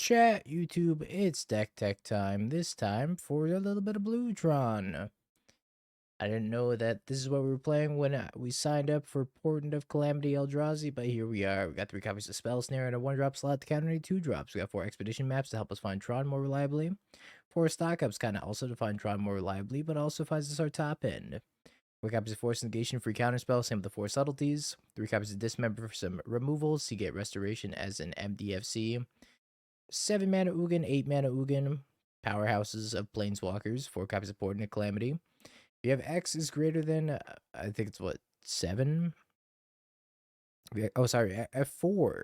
Chat, YouTube, it's Deck Tech time. This time for a little bit of Bluetron. I didn't know that this is what we were playing when we signed up for Portent of Calamity Eldrazi, but here we are. We got 3 copies of Spell Snare and a 1-drop slot to counter any 2-drops. We got 4 expedition maps to help us find Tron more reliably. 4 stock ups kind of also to find Tron more reliably, but also finds us our top end. 4 copies of Force of Negation for counterspell, same with the 4 subtleties. 3 copies of Dismember for some removals. You get Restoration as an MDFC. 7 mana Ugin, 8 mana Ugin, powerhouses of Planeswalkers, 4 copies of Portent of Calamity. If you have X is greater than, I think it's what, 7? Oh, sorry, F4.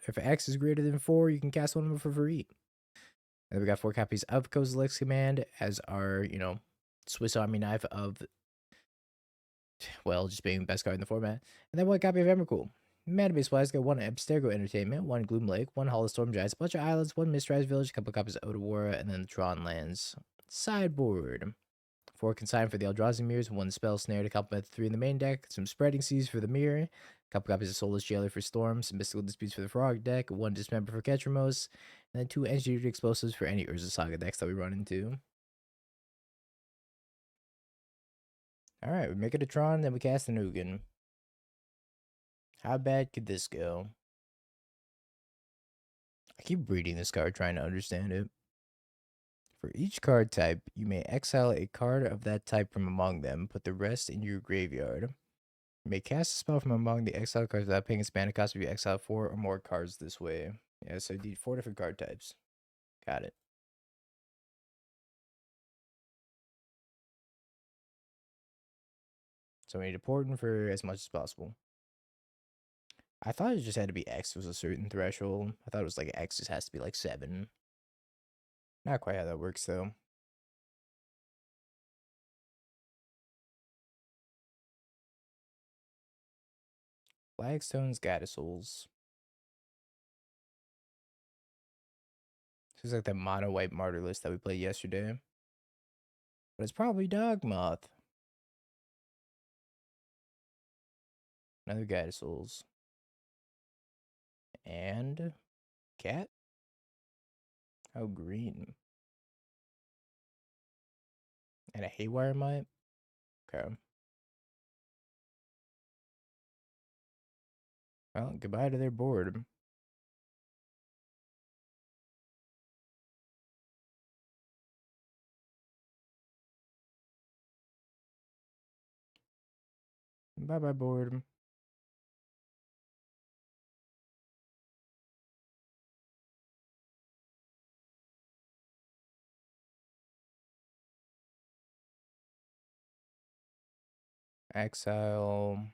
If X is greater than 4, you can cast one of them for free. And then we got 4 copies of Kozilek's Command as our, Swiss Army knife of, well, just being the best card in the format. And then 1 copy of Emrakul. Mana base wise, got 1 Abstergo Entertainment, 1 Gloomlake, 1 Hall of Storm Giants, a bunch of islands, 1 Mistrise Village, a couple copies of Otawara, and then the Tron lands. Sideboard. 4 Consign for the Eldrazi mirrors, 1 Spell Snare to complement the 3 in the main deck, some Spreading Seas for the mirror, a couple copies of Soulless Jailer for Storm, some Mystical Disputes for the Frog deck, 1 Dismember for Ketramos, and then 2 Engineered Explosives for any Urza Saga decks that we run into. Alright, we make it a Tron, then we cast an Ugin. How bad could this go? I keep reading this card, trying to understand it. For each card type, you may exile a card of that type from among them, put the rest in your graveyard. You may cast a spell from among the exiled cards without paying its mana cost if you exile 4 or more cards this way. Yeah, so you need 4 different card types. Got it. So we need a Portent for as much as possible. I thought it just had to be X was a certain threshold. I thought it was like X just has to be like 7. Not quite how that works though. Flagstones, Gadisouls. This is like the mono white martyr list that we played yesterday. But it's probably Dogmoth. Another Gadisouls. And cat? Oh, green. And a Haywire Mite? Okay. Well, goodbye to their board. Bye-bye, board. Exile.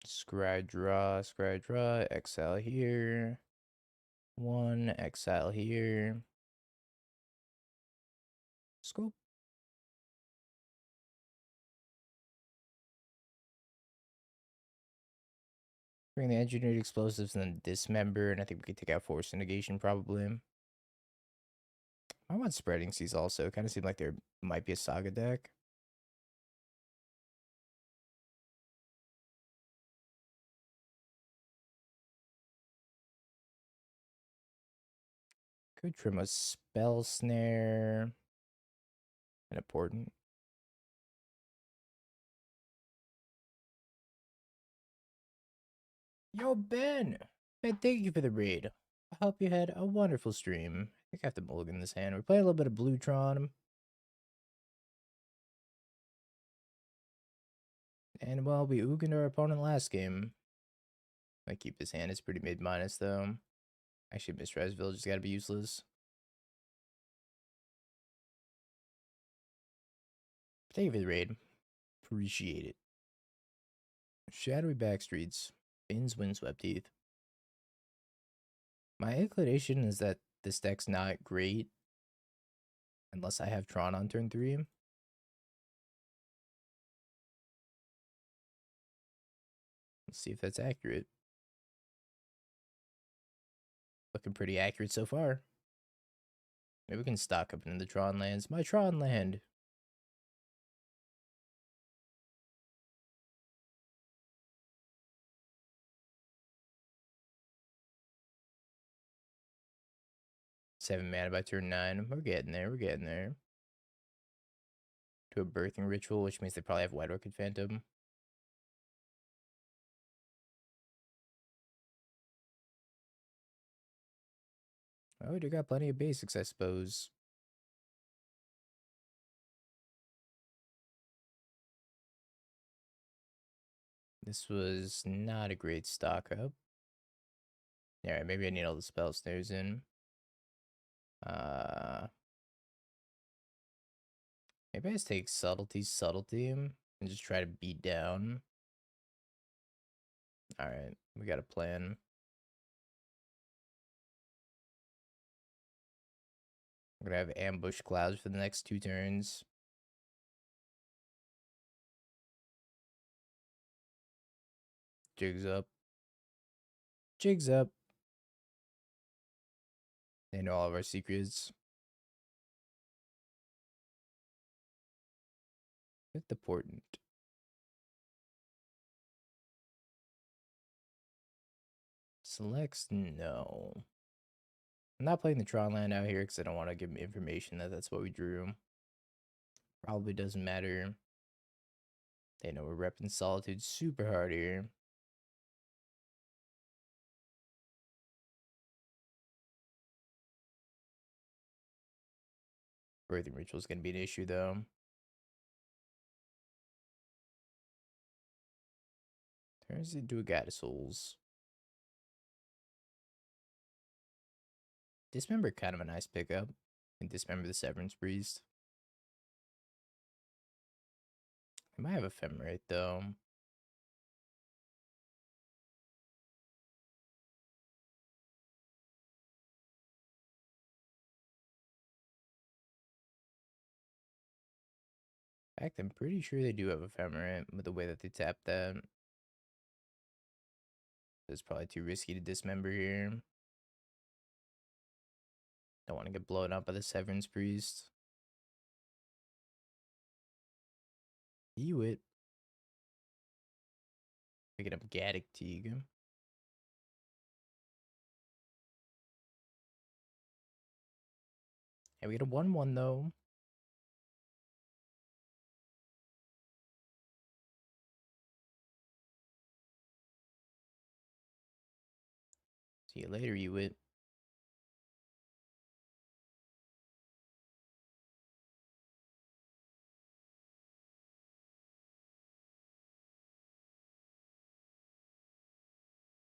Scry draw, exile here. 1, exile here. Scoop. Bring the engineered explosives and then dismember, and I think we could take out Force of Negation probably. I want Spreading Seas also. Kind of seem like there might be a Saga deck. Could trim a Spell Snare and a Portent. Yo, Ben! Ben, thank you for the raid. I hope you had a wonderful stream. I think I have to mulligan this hand. We're playing a little bit of Bluetron. And well, we Ugin our opponent last game. I keep this hand. It's pretty mid-minus, though. Actually, Mistrise Village has got to be useless. Thank you for the raid. Appreciate it. Shadowy Backstreets. Finn's Windswept Teeth. My inclination is that this deck's not great unless I have Tron on turn 3. Let's see if that's accurate. Looking pretty accurate so far. Maybe we can stock up into the Tron lands. My Tron land. 7 mana by turn 9. We're getting there. We're getting there. To a birthing ritual, which means they probably have White Orchid Phantom. Oh, they got plenty of basics, I suppose. This was not a great stock up. Alright, maybe I need all the spell snares in. Maybe I just take subtlety, and just try to beat down. Alright, we got a plan. We're gonna have ambush clouds for the next 2 turns. Jigs up. Jigs up. They know all of our secrets. Hit the Portent. Selects, no. I'm not playing the Tron land out here because I don't want to give them information that that's what we drew. Probably doesn't matter. They know we're repping Solitude super hard here. Birthing Ritual is going to be an issue, though. Turns into a Guide of Souls. Dismember, kind of a nice pickup. And Dismember the Severance Priest. I might have Ephemerate, though. In fact, I'm pretty sure they do have Ephemerate with the way that they tap that. It's probably too risky to Dismember here. Don't want to get blown up by the Severance Priest. Ewit. Picking up Gaddock Teague. And we get a 1/1 though. See you later, Ewit.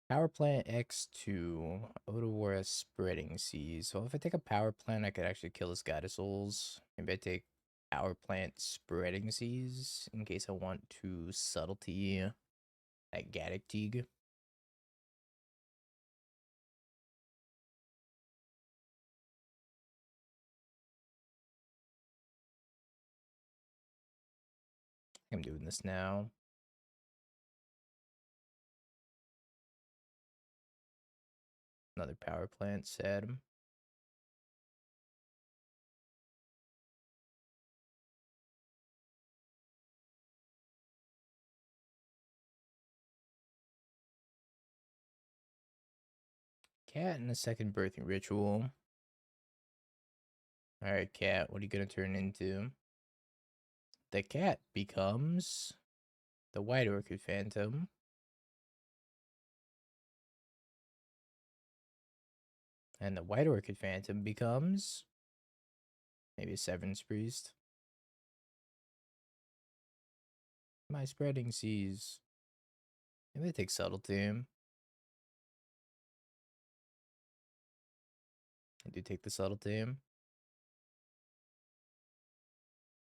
Power plant X2. Otawara Spreading Seas. So if I take a power plant, I could actually kill this Guide of Souls. Maybe I take power plant Spreading Seas in case I want to subtlety that Gaddock Teague. I'm doing this now. Another power plant, sad. Cat and a second birthing ritual. Alright, cat, what are you gonna turn into? The cat becomes the White Orchid Phantom. And the White Orchid Phantom becomes maybe a Severance Priest. My Spreading Seas. Maybe I take Subtlety. I do take the Subtlety.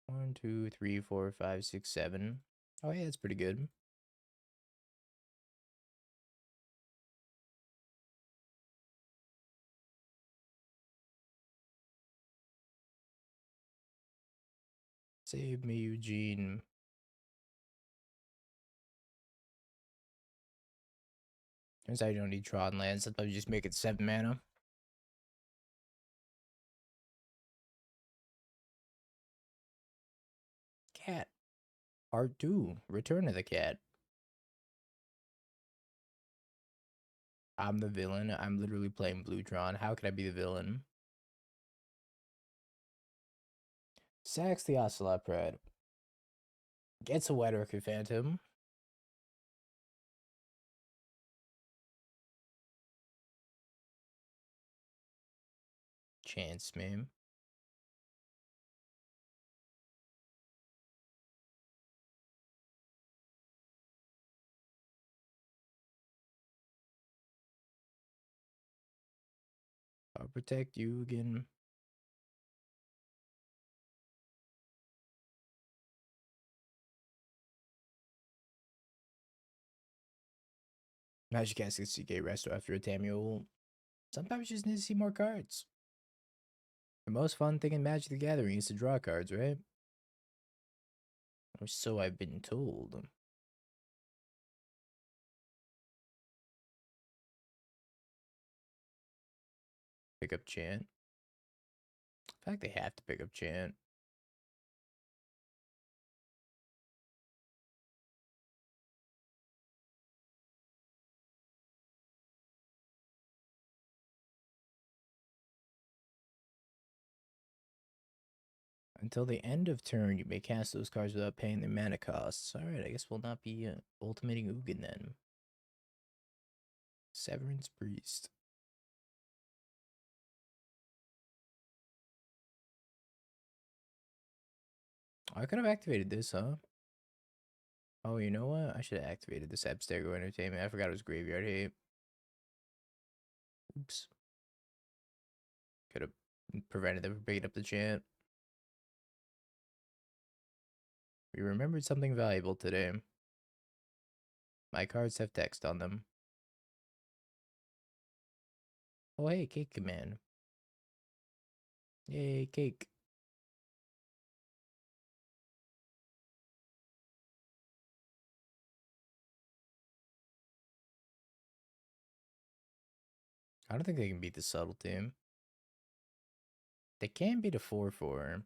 1, 2, 3, 4, 5, 6, 7. Oh yeah, that's pretty good. Save me, Ugin. Turns out you don't need Tron lands. That's why you just make it 7 mana. Cat. Part 2. Return of the Cat. I'm the villain. I'm literally playing Blue Tron. How could I be the villain? Sacks the Ocelot Pride. Gets a White Orchid Phantom. Chance me. I'll protect you again. Magic Casket CK Resto after a Tamiyo. Sometimes you just need to see more cards. The most fun thing in Magic the Gathering is to draw cards, right? Or so I've been told. Pick up Chant. In fact, they have to pick up Chant. Until the end of turn, you may cast those cards without paying their mana costs. Alright, I guess we'll not be ultimating Ugin then. Severance Priest. I could have activated this, huh? Oh, you know what? I should have activated this Abstergo Entertainment. I forgot it was Graveyard Hate. Oops. Could have prevented them from picking up the chant. We remembered something valuable today. My cards have text on them. Oh, hey, Cake Command. Yay, cake. I don't think they can beat the Subtlety. They can beat a 4/4.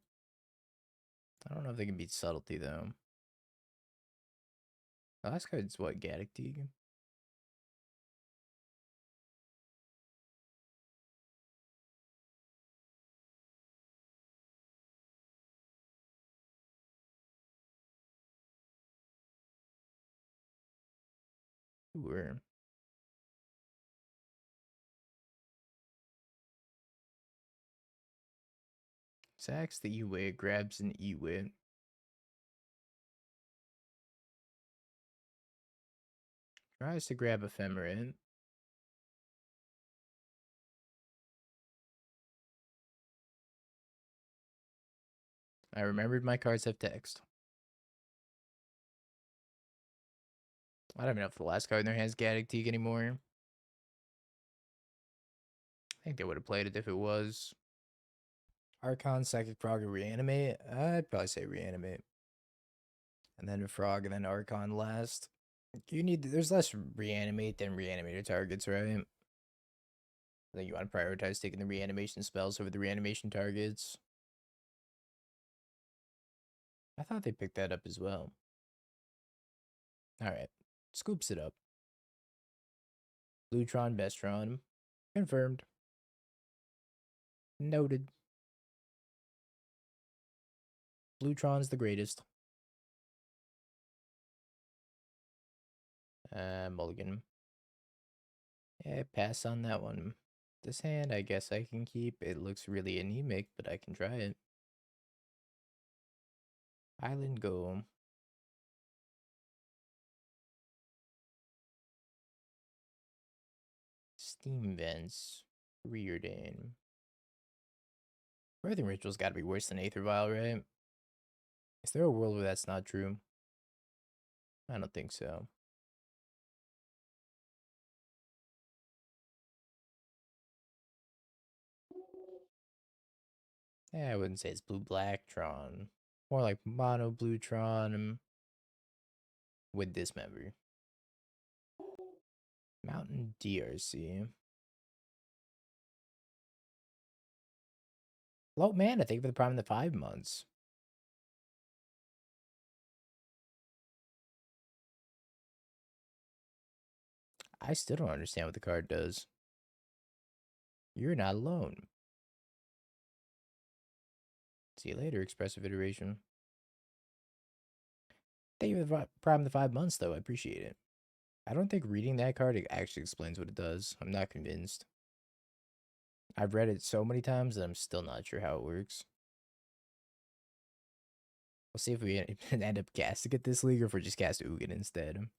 I don't know if they can beat Subtlety, though. The last card's what, Gaddock? Sure. Sacks the E-Wit, grabs an E-Wit. Tries to grab Ephemerate. I remembered my cards have text. I don't even know if the last card in their hand is Gaddock anymore. I think they would have played it if it was. Archon, Psychic Frog, or Reanimate? I'd probably say Reanimate. And then a Frog, and then Archon last. There's less Reanimate than Reanimator targets, right? I think you want to prioritize taking the reanimation spells over the reanimation targets. I thought they picked that up as well. Alright. Scoops it up. Blutron, Bestron. Confirmed. Noted. Blutron's the greatest. Mulligan. Yeah, pass on that one. This hand, I guess I can keep. It looks really anemic, but I can try it. Island Go. Steam Vents. Reardane. Birthing Ritual's gotta be worse than Aether Vial, right? Is there a world where that's not true? I don't think so. Yeah, I wouldn't say it's blue-black Tron. More like mono blue Tron with Dismember. Mountain DRC. Low mana, thank you for the prime in the 5 months. I still don't understand what the card does. You're not alone. See you later, expressive iteration. Thank you for the Prime the 5 months, though. I appreciate it. I don't think reading that card actually explains what it does. I'm not convinced. I've read it so many times that I'm still not sure how it works. We'll see if we end up casting it this league or if we just cast Ugin instead.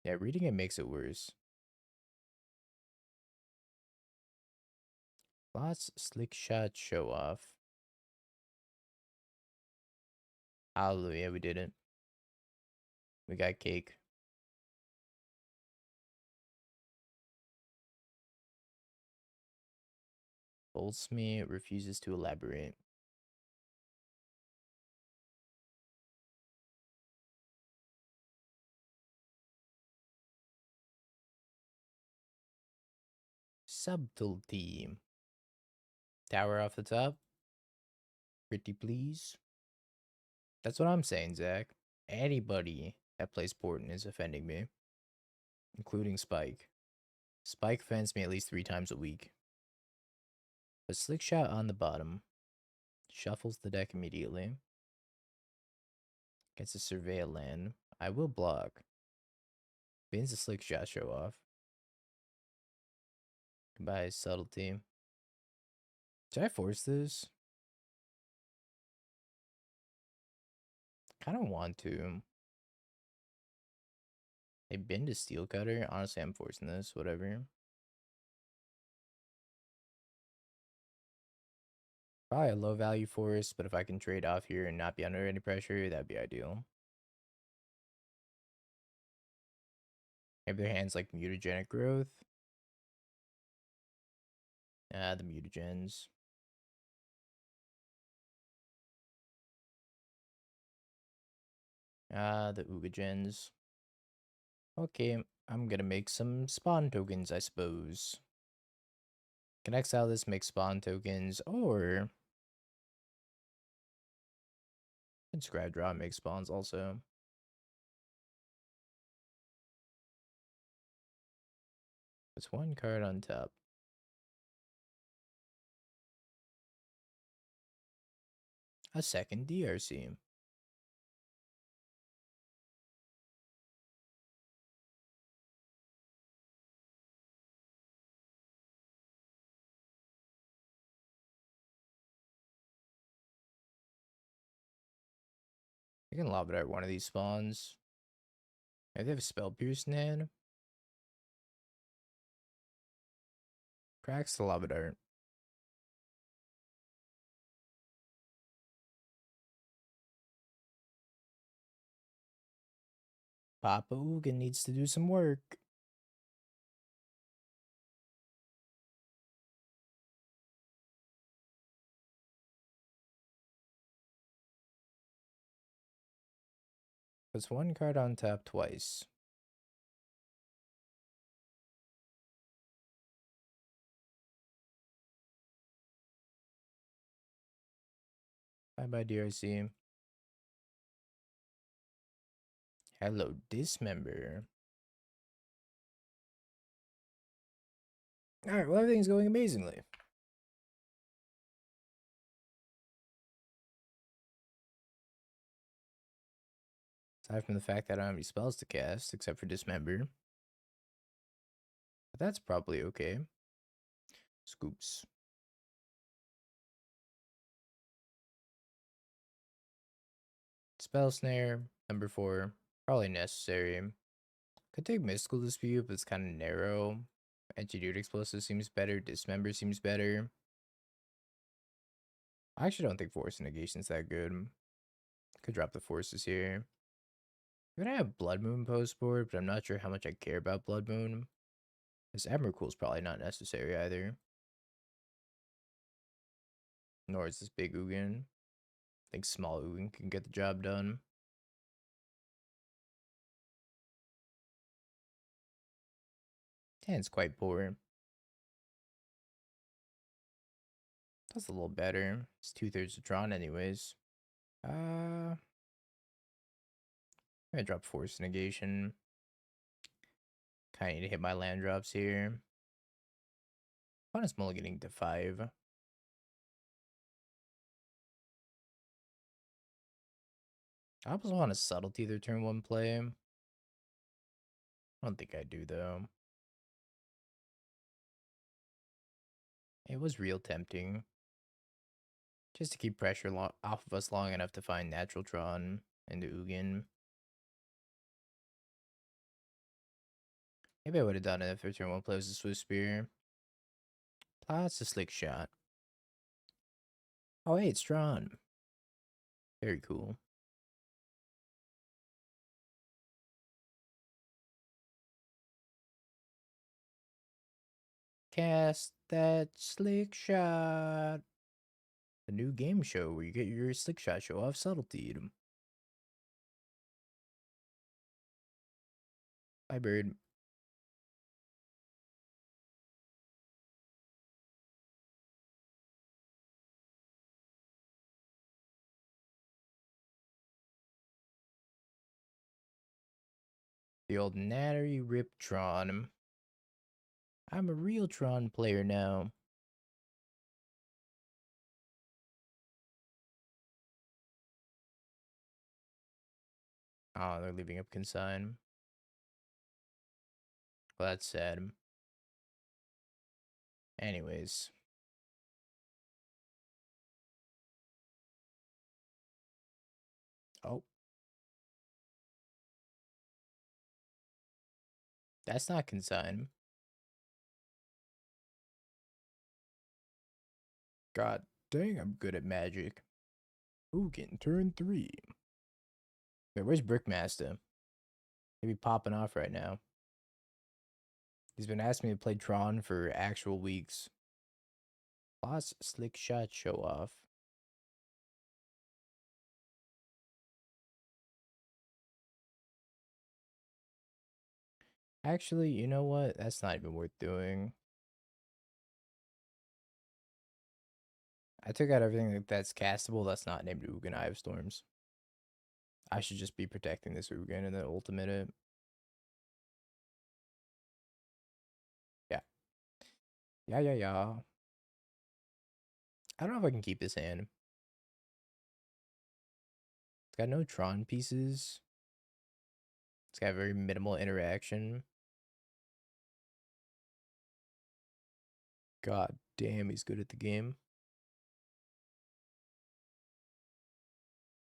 Yeah, reading it makes it worse. Lots slick shot show off. Hallelujah, we did it. We got cake. Boltsme refuses to elaborate. Subtlety. Tower off the top. Pretty please. That's what I'm saying, Zach. Anybody that plays Portent is offending me, including Spike. Spike offends me at least 3 times a week. But Slick Shot on the bottom. Shuffles the deck immediately. Gets a Surveil land. I will block. Bins a Slick Shot show off. Goodbye, Subtlety. Should I force this? Kind of want to. They bin to Steel Cutter. Honestly, I'm forcing this. Whatever. Probably a low value force, but if I can trade off here and not be under any pressure, that'd be ideal. Maybe their hand's like mutagenic growth. The mutagens. The Ugagens. Okay, I'm gonna make some spawn tokens, I suppose. Can exile this, make spawn tokens, or inscribe draw and make spawns also. It's 1 card on top. A second DRC. I can lob it at one of these spawns. Maybe they have a spell pierce in hand. Cracks the lava dart. Papa Ugin needs to do some work. Puts 1 card on top twice. Bye bye DRC. Hello, Dismember. Alright, well, everything's going amazingly. Aside from the fact that I don't have any spells to cast, except for Dismember. But that's probably okay. Scoops. Spell Snare, number 4. Probably necessary. Could take Mystical Dispute, but it's kind of narrow. Antidote Explosive seems better. Dismember seems better. I actually don't think Force of Negation's that good. Could drop the forces here. I'm gonna have Blood Moon post board, but I'm not sure how much I care about Blood Moon. This Emrakul's probably not necessary either. Nor is this big Ugin. I think small Ugin can get the job done. Hand's quite poor. That's a little better. It's 2/3 of drawn anyways. I'm gonna drop Force Negation. Kinda need to hit my land drops here. Opponent's mulliganing to 5. I almost want a Subtlety their turn 1 play. I don't think I do, though. It was real tempting. Just to keep pressure off of us long enough to find Natural Tron into Ugin. Maybe I would have done it if their turn 1 play was a Swift Spear. Plus a Slick Shot. Oh, hey, it's Tron. Very cool. Cast that Slick Shot. A new game show where you get your Slick Shot show off Subtlety. Bye, bird. The old Nattery Rip Tron. I'm a real Tron player now. Oh, they're leaving up Consign. Well, that's sad. Anyways. Oh. That's not Consign. God dang, I'm good at magic. Ugin, turn 3. Wait, where's Brickmaster? He'd be popping off right now. He's been asking me to play Tron for actual weeks. Boss Slick Shot show off. Actually, you know what? That's not even worth doing. I took out everything that's castable that's not named Ugin Eye of Storms. I should just be protecting this Ugin and then ultimate it. Yeah. Yeah. I don't know if I can keep this hand. It's got no Tron pieces. It's got very minimal interaction. God damn, he's good at the game.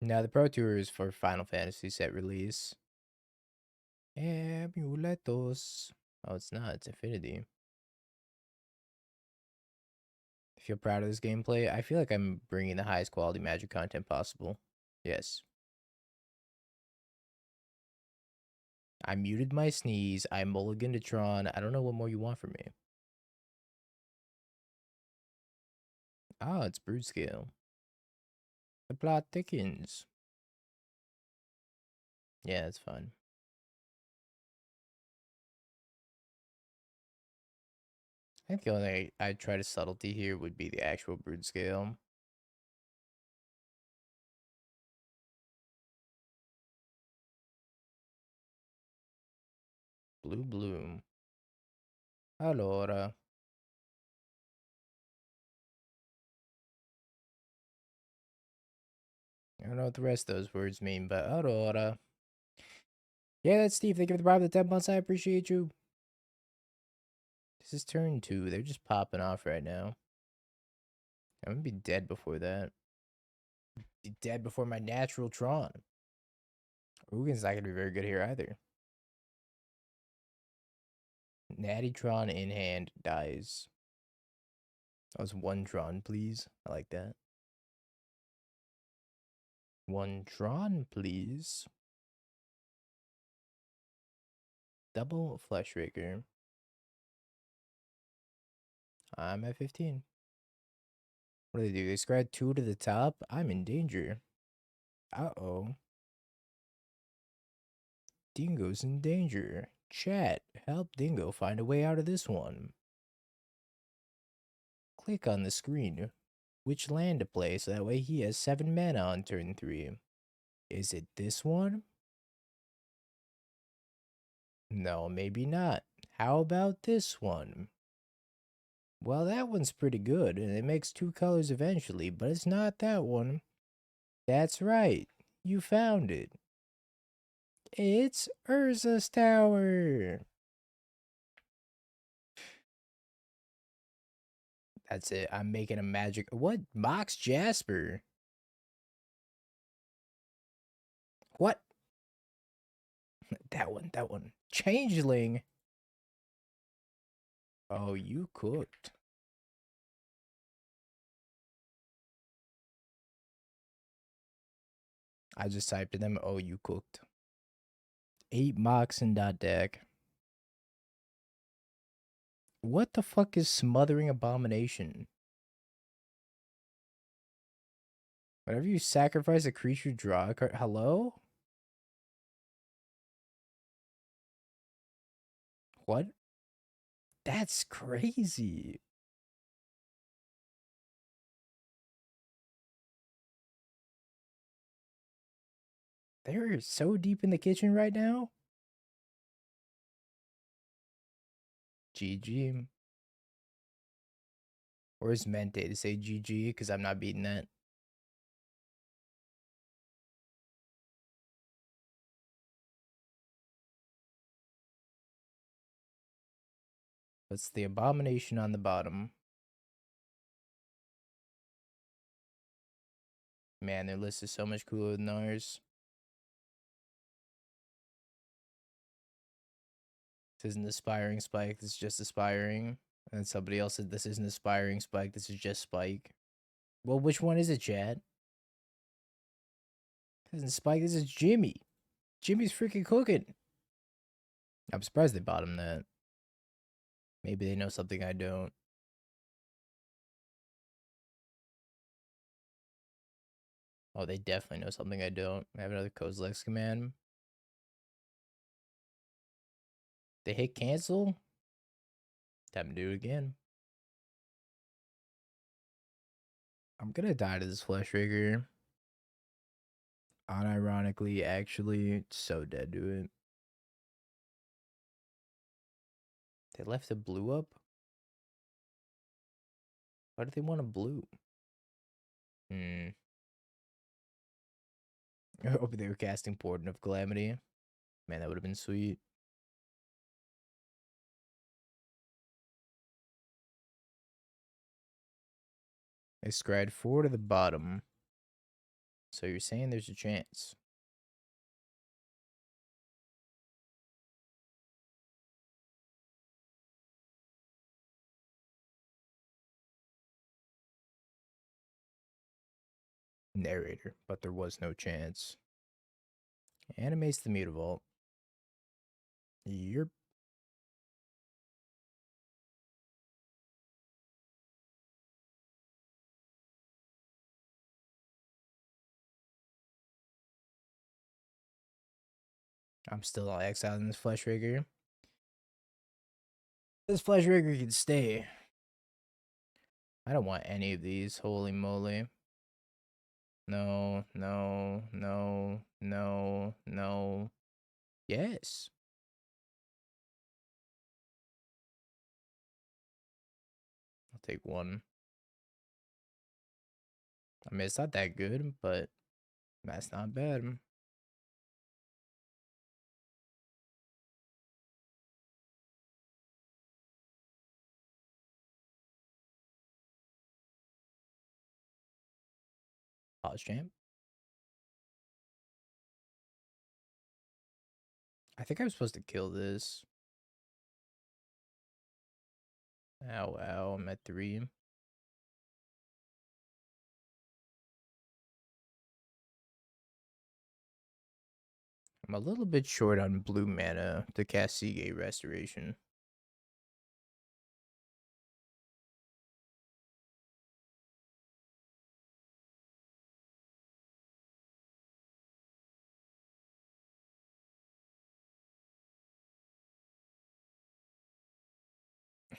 Now, the Pro Tour is for Final Fantasy set release. Amuletos. Oh, it's not. It's Infinity. I feel proud of this gameplay. I feel like I'm bringing the highest quality Magic content possible. Yes. I muted my sneeze. I mulliganed to Tron. I don't know what more you want from me. Ah, it's Brood Scale. The plot thickens. Yeah, it's fine. I think the only thing I'd try to Subtlety here would be the actual Brood Scale. Blue Bloom. Allora. I don't know what the rest of those words mean, but allora. Yeah, that's Steve. Thank you for the bribe of the 10 months. I appreciate you. This is turn 2. They're just popping off right now. I'm gonna be dead before that. Be dead before my natural Tron. Ugin's not gonna be very good here either. Natty Tron in hand dies. That was 1 Tron, please. I like that. 1 Tron, please. Double Fleshraker. I'm at 15. What do they do? They scratch 2 to the top? I'm in danger. Uh-oh. Dingo's in danger. Chat, help Dingo find a way out of this one. Click on the screen which land to play so that way he has 7 mana on turn 3. Is it this one? No, maybe not. How about this one? Well, that one's pretty good, and it makes 2 colors eventually, but it's not that one. That's right. You found it. It's Urza's Tower. That's it. I'm making a magic. What? Mox Jasper? What? That one. That one. Changeling. Oh, you cooked. I just typed to them. Oh, you cooked. 8 Mox in dot deck. What the fuck is Smothering Abomination? Whenever you sacrifice a creature, draw a card. Hello? What? That's crazy. They're so deep in the kitchen right now. GG. Where's Mente to say GG? Because I'm not beating that. What's the abomination on the bottom? Man, their list is so much cooler than ours. This isn't aspiring spike, this is just aspiring. And somebody else said this isn't aspiring spike, this is just spike. Well, which one is it, Chad? This isn't spike, this is Jimmy. Jimmy's freaking cooking. I'm surprised they bought him that. Maybe they know something I don't. Oh, they definitely know something I don't. I have another Kozilek command. They hit cancel. Time to do it again. I'm gonna die to this Flesh Rigger. Unironically, actually, so dead to it. They left the blue up? Why do they want a blue? I hope they were casting Portent of Calamity. Man, that would have been sweet. They scried 4 to the bottom. So you're saying there's a chance. Narrator, but there was no chance. Animates the Mutavault. Yep. I'm still not exiled in this Flesh Rigger. This Flesh Rigger can stay. I don't want any of these. Holy moly. No, no, no, no, no. Yes. I'll take 1. I mean, it's not that good, but that's not bad. Pause champ. I think I'm supposed to kill this. Ow, ow, I'm at 3. I'm a little bit short on blue mana to cast Seagate Restoration.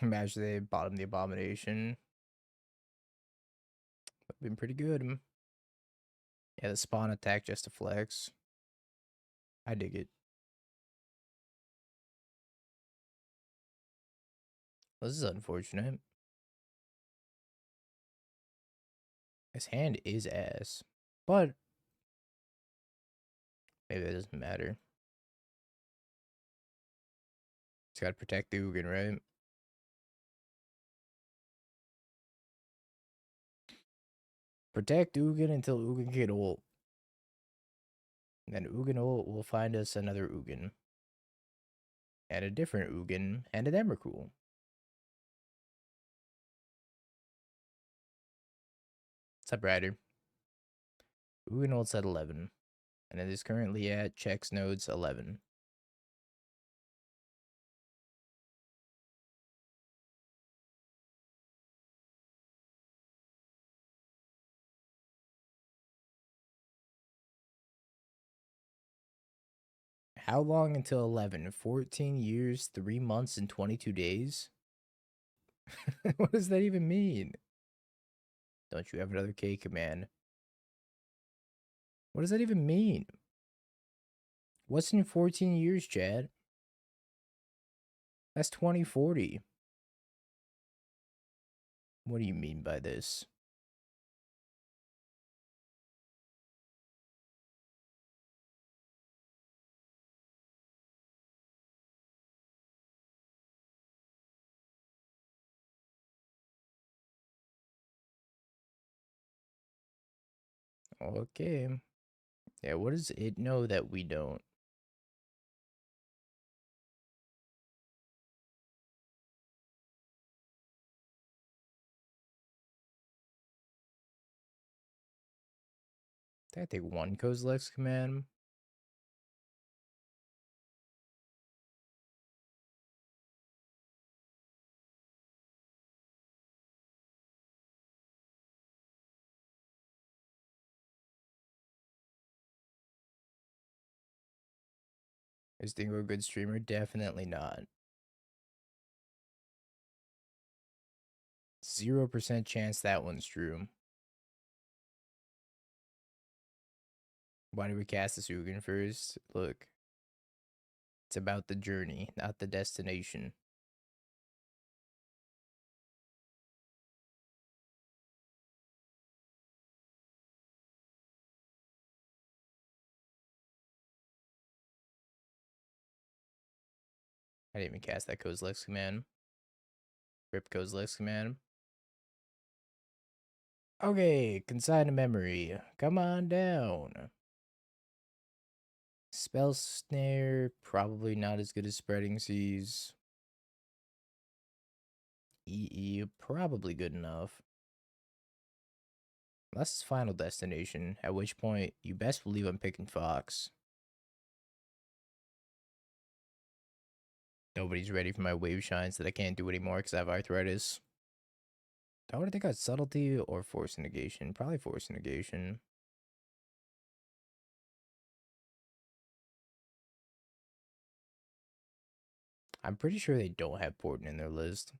Imagine they bottom the Abomination. That would been pretty good. Yeah, the spawn attack just to flex. I dig it. Well, this is unfortunate. His hand is ass. But maybe that doesn't matter. He's got to protect the Ugin, right? Protect Ugin until Ugin get ult. And then Ugin ult will find us another Ugin. And a different Ugin. And an Emrakul. What's up, Ryder? Ugin ult's at 11. And it is currently at checks nodes 11. How long until 11? 14 years, 3 months, and 22 days? What does that even mean? Don't you have another K command? What does that even mean? What's in 14 years, Chad? That's 2040. What do you mean by this? Okay. Yeah, what does it know that we don't? Did I take one Kozilek's command? Is Dingo a good streamer? Definitely not. 0% chance that one's true. Why did we cast this Ugin first? Look. It's about the journey, not the destination. I didn't even cast that Kozilek's command. Rip Kozilek's command. Okay, consign to memory. Come on down. Spell Snare, probably not as good as Spreading Seas. EE, probably good enough. Unless it's Final Destination, at which point you best believe I'm picking Fox. Nobody's ready for my wave shines that I can't do anymore because I have arthritis. Do I want to think about Subtlety or Force of Negation? Probably Force of Negation. I'm pretty sure they don't have Portent in their list.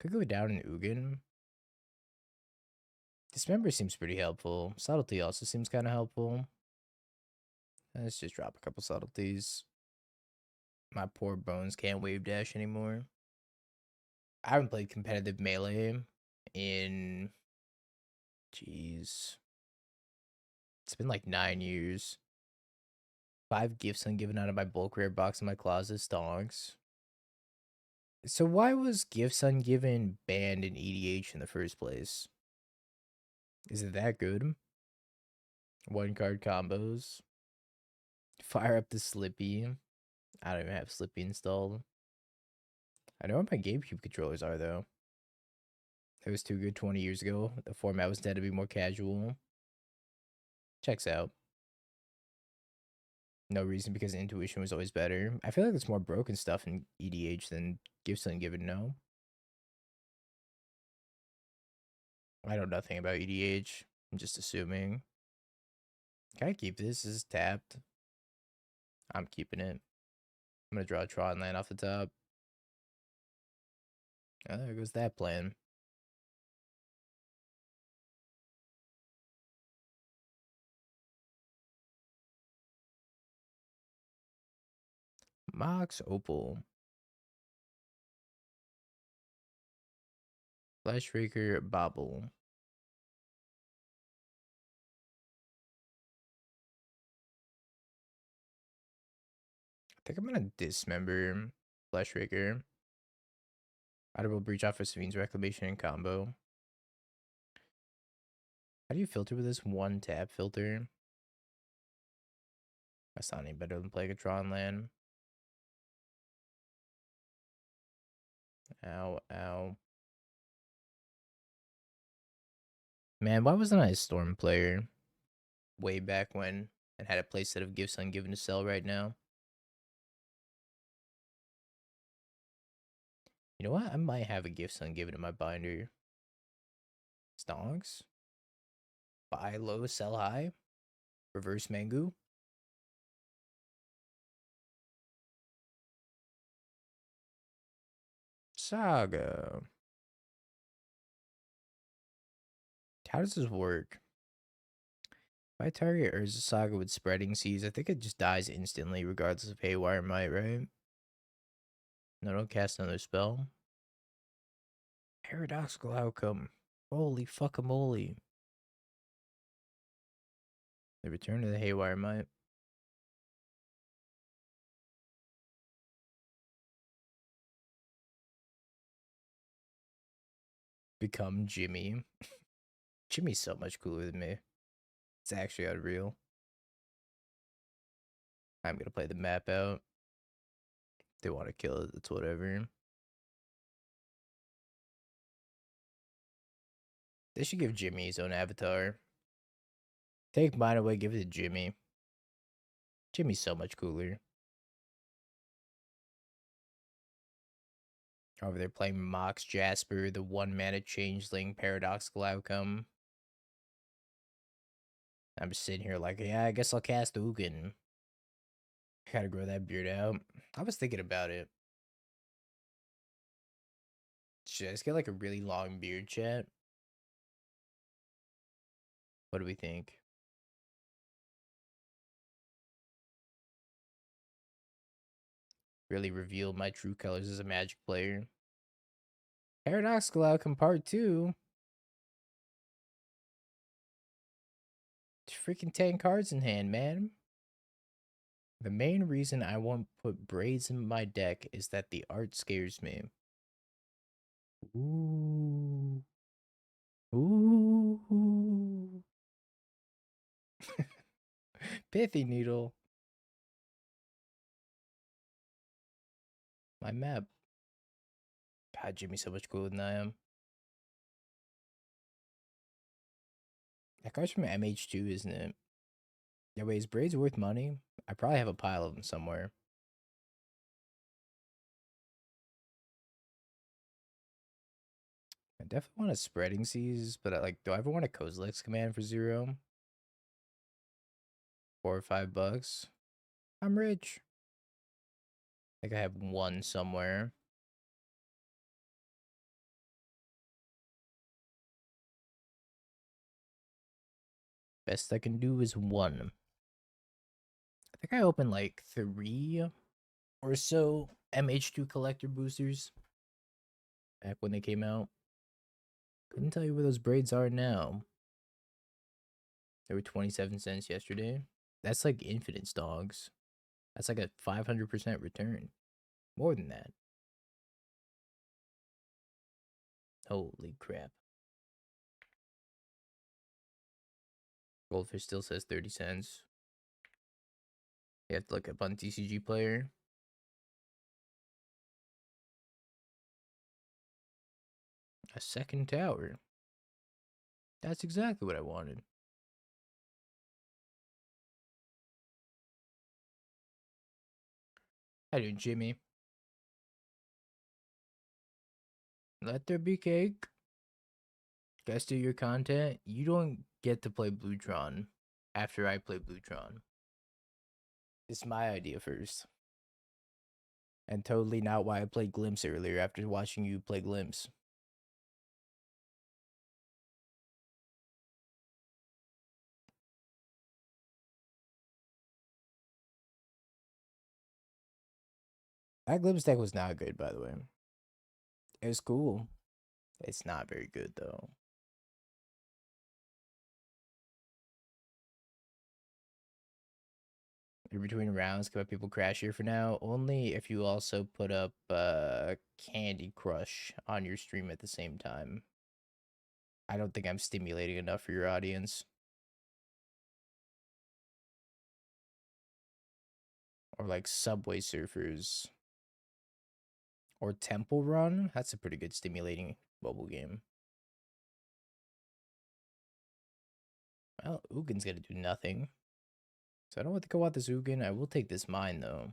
Could go down in Ugin. Dismember seems pretty helpful. Subtlety also seems kind of helpful. Let's just drop a couple subtleties. My poor bones can't wave dash anymore. I haven't played competitive melee in... Jeez. It's been like 9 years. 5 gifts ungiven out of my bulk rare box in my closet stonks. So why was gifts ungiven banned in EDH in the first place? Is it that good? 1 card combos. Fire up the Slippy. I don't even have Slippy installed. I know what my GameCube controllers are, though. It was too good 20 years ago. The format was dead to be more casual. Checks out. No reason because intuition was always better. I feel like there's more broken stuff in EDH than Gifts Ungiven, no? I know nothing about EDH. I'm just assuming. Can I keep this? This is tapped. I'm keeping it. I'm gonna draw a Tron land off the top. Oh, there goes that plan. Mox Opal. Flashraker Bobble. think I'm gonna Dismember Flesh Raker. Audible Breach off for Savine's Reclamation and combo. How do you filter with this one tap filter? That's not any better than playing a Tron land. Ow, ow. Man, why wasn't I a Storm player way back when and had a playset of Gifts Ungiven to sell right now? You know what? I might have a Gifts Ungiven in my binder. Stonks? Buy low, sell high? Reverse Mangu? Saga. How does this work? If I target Urza Saga with Spreading Seas, I think it just dies instantly regardless of Haywire Might, right? No, don't cast another spell. Paradoxical outcome. Holy fuckamole. The return of the Haywire Might. Become Jimmy. Jimmy's so much cooler than me. It's actually unreal. I'm gonna play the map out. They want to kill it, it's whatever. They should give Jimmy his own avatar. Take mine away, give it to Jimmy. Jimmy's so much cooler. Over there playing Mox Jasper, the 1-mana changeling paradoxical outcome. I'm just sitting here like, yeah, I guess I'll cast Ugin. I gotta grow that beard out. I was thinking about it. Should I just get like a really long beard, chat? What do we think? Really reveal my true colors as a Magic player. Paradoxical outcome part 2. It's freaking 10 cards in hand, man. The main reason I won't put braids in my deck is that the art scares me. Ooh. Ooh. Pithy Needle. My map. God, Jimmy's so much cooler than I am. That card's from MH2, isn't it? Yeah, wait, is braids worth money? I probably have a pile of them somewhere. I definitely want a Spreading Seas, but do I ever want a Kozilek's command for 0? $4 or $5. I'm rich. I think I have one somewhere. Best I can do is 1. I think I opened like 3 or so MH2 collector boosters back when they came out. Couldn't tell you where those braids are now. They were 27 cents yesterday. That's like infinite dogs. That's like a 500% return. More than that. Holy crap. Goldfish still says 30 cents. You have to look up on TCG Player. A second tower. That's exactly what I wanted. How you doing, Jimmy? Let there be cake. Guys, do your content. You don't get to play Bluetron after I play Bluetron. It's my idea first. And totally not why I played Glimpse earlier after watching you play Glimpse. That Glimpse deck was not good, by the way. It was cool. It's not very good, though. In between rounds, can let people crash here for now. Only if you also put up Candy Crush on your stream at the same time. I don't think I'm stimulating enough for your audience. Or like Subway Surfers. Or Temple Run. That's a pretty good stimulating mobile game. Well, Ugin's gonna do nothing. So I don't want to go out this Ugin. I will take this mine though.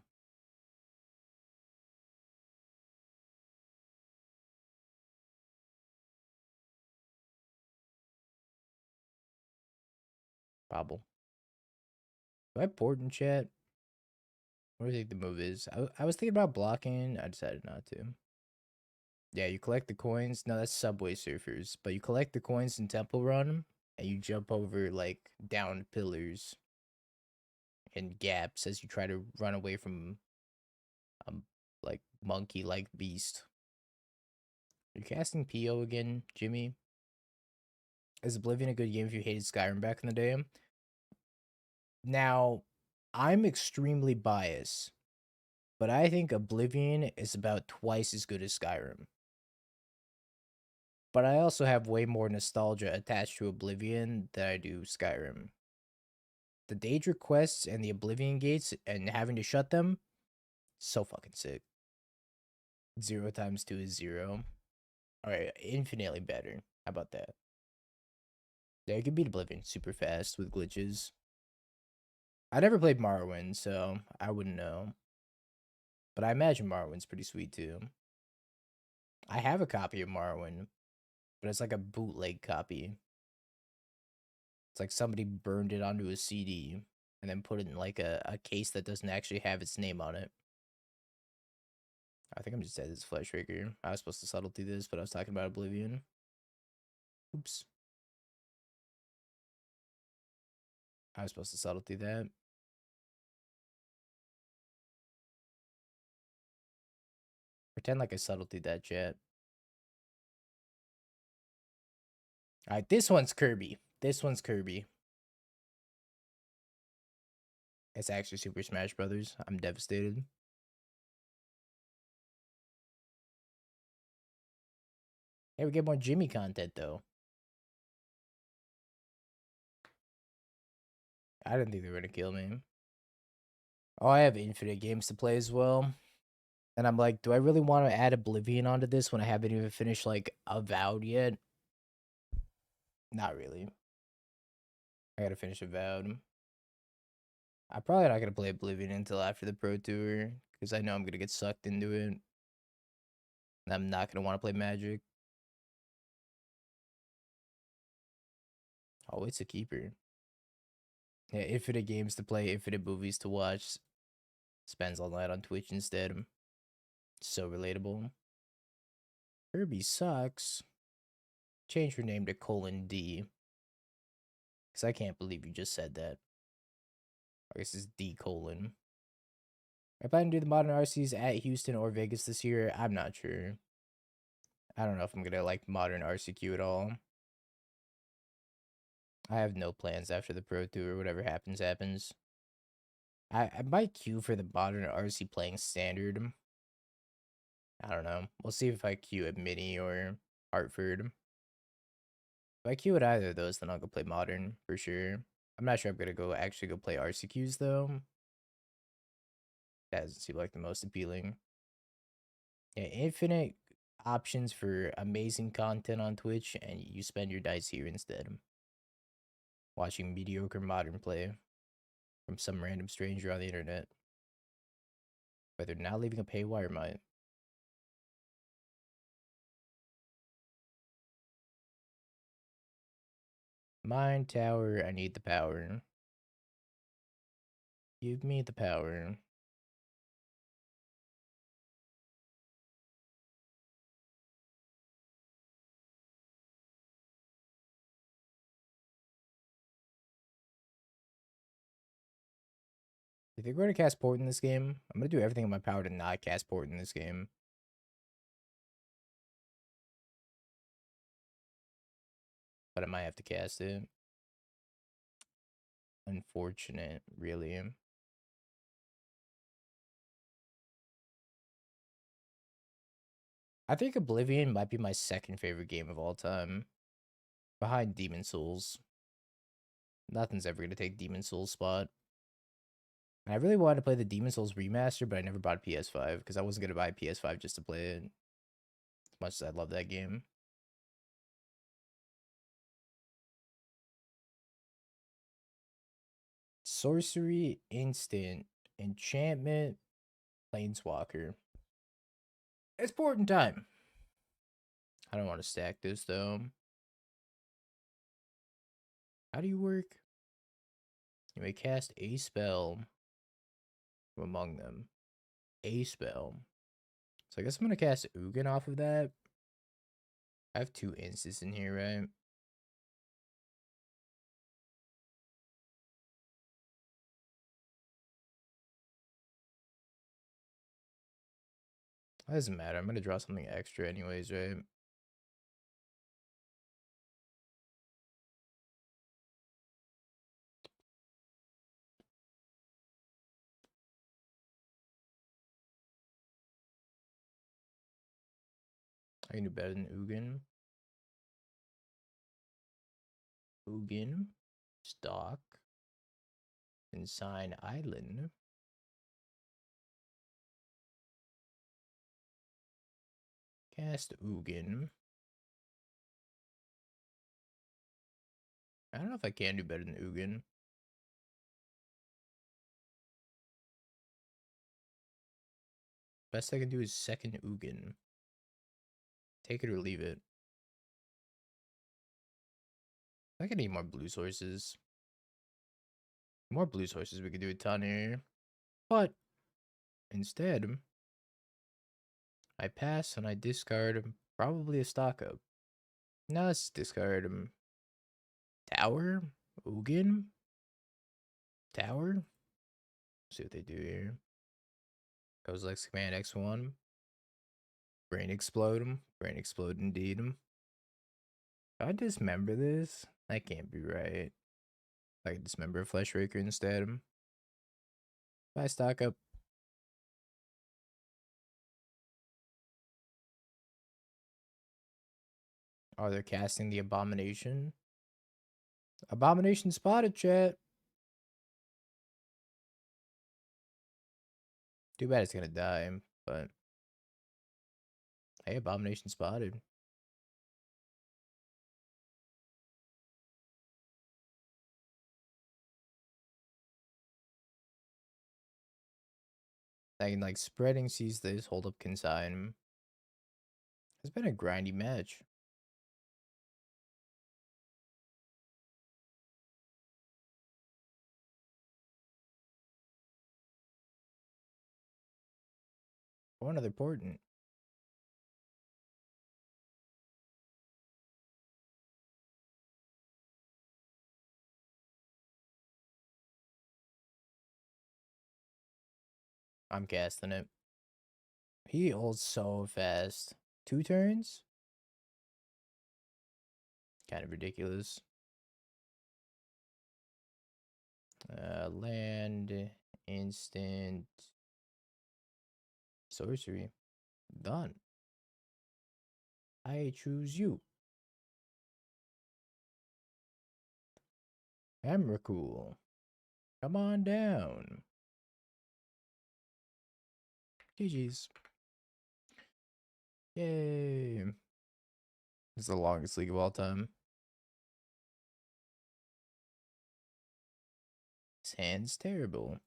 Bobble. Do I port in chat? What do you think the move is? I was thinking about blocking. I decided not to. Yeah, you collect the coins. No, that's Subway Surfers. But you collect the coins in Temple Run, and you jump over, like, down pillars and gaps as you try to run away from, like, monkey-like beast. You're casting PO again, Jimmy? Is Oblivion a good game if you hated Skyrim back in the day? Now, I'm extremely biased, but I think Oblivion is about twice as good as Skyrim. But I also have way more nostalgia attached to Oblivion than I do Skyrim. The Daedric quests and the Oblivion gates and having to shut them, so fucking sick. 0 times 2 is 0. Alright, infinitely better. How about that? Yeah, you can beat Oblivion super fast with glitches. I never played Morrowind, so I wouldn't know. But I imagine Morrowind's pretty sweet too. I have a copy of Morrowind, but it's like a bootleg copy. It's like somebody burned it onto a CD and then put it in like a case that doesn't actually have its name on it. I think I'm just dead as Flesh Raker. I was supposed to subtlety this, but I was talking about Oblivion. Oops. I was supposed to subtlety that. Pretend like I subtlety that, chat. Alright, this one's Kirby. This one's Kirby. It's actually Super Smash Brothers. I'm devastated. Hey, we get more Jimmy content, though. I didn't think they were going to kill me. Oh, I have infinite games to play as well. And I'm like, do I really want to add Oblivion onto this when I haven't even finished, like, Avowed yet? Not really. I gotta finish Avowed. I'm probably not gonna play Oblivion until after the Pro Tour, because I know I'm gonna get sucked into it. And I'm not gonna want to play Magic. Oh, it's a keeper. Yeah, infinite games to play, infinite movies to watch. Spends all night on Twitch instead. So relatable. Kirby sucks. Change your name to :D. Because I can't believe you just said that. I guess it's D:. I plan to do the modern RCs at Houston or Vegas this year. I'm not sure. I don't know if I'm gonna like modern RCQ at all. I have no plans after the Pro Tour. Whatever happens, happens. I might queue for the modern RC playing standard. I don't know. We'll see if I queue at Mini or Hartford. If I queue at either of those, then I'll go play modern for sure. I'm not sure I'm gonna go actually go play RCQs though. That doesn't seem like the most appealing. Yeah, infinite options for amazing content on Twitch, and you spend your dice here instead. Watching mediocre modern play from some random stranger on the internet. Whether not leaving a paywall or might. Mind tower, I need the power. Give me the power. If you're going to cast Port in this game, I'm going to do everything in my power to not cast Port in this game. But I might have to cast it. Unfortunate, really. I think Oblivion might be my second favorite game of all time, behind Demon Souls. Nothing's ever gonna take Demon Souls' spot. And I really wanted to play the Demon Souls remaster, but I never bought a PS5 because I wasn't gonna buy a PS5 just to play it. As much as I love that game. Sorcery, instant, enchantment, planeswalker. It's Portent time. I don't want to stack this though. How do you work? You may cast a spell from among them. A spell. So I guess I'm gonna cast Ugin off of that. I have 2 instances in here, right? That doesn't matter. I'm gonna draw something extra anyways, right? I can do better than Ugin. Ugin. Stock. Consign Island. Cast Ugin. I don't know if I can do better than Ugin. Best I can do is second Ugin. Take it or leave it. I can need more blue sources. More blue sources, we could do a ton here. But instead, I pass and I discard probably a stock up. Now let's discard Tower, Ugin, Tower. See what they do here. Kozilek command X1. Brain explode. Brain explode indeed. If I dismember this, that can't be right. I can dismember Flesh Raker instead. If I stock up. Oh, they're casting the Abomination. Abomination spotted, chat. Too bad it's gonna die, but hey, Abomination spotted. I can like spreading sees this, hold up Consign. It's been a grindy match. Or another Portent. I'm casting it. He holds so fast. 2 turns? Kind of ridiculous. Land, instant, sorcery. Done. I choose you. Emrakul. Come on down. GG's. Yay. This is the longest league of all time. His hand's terrible.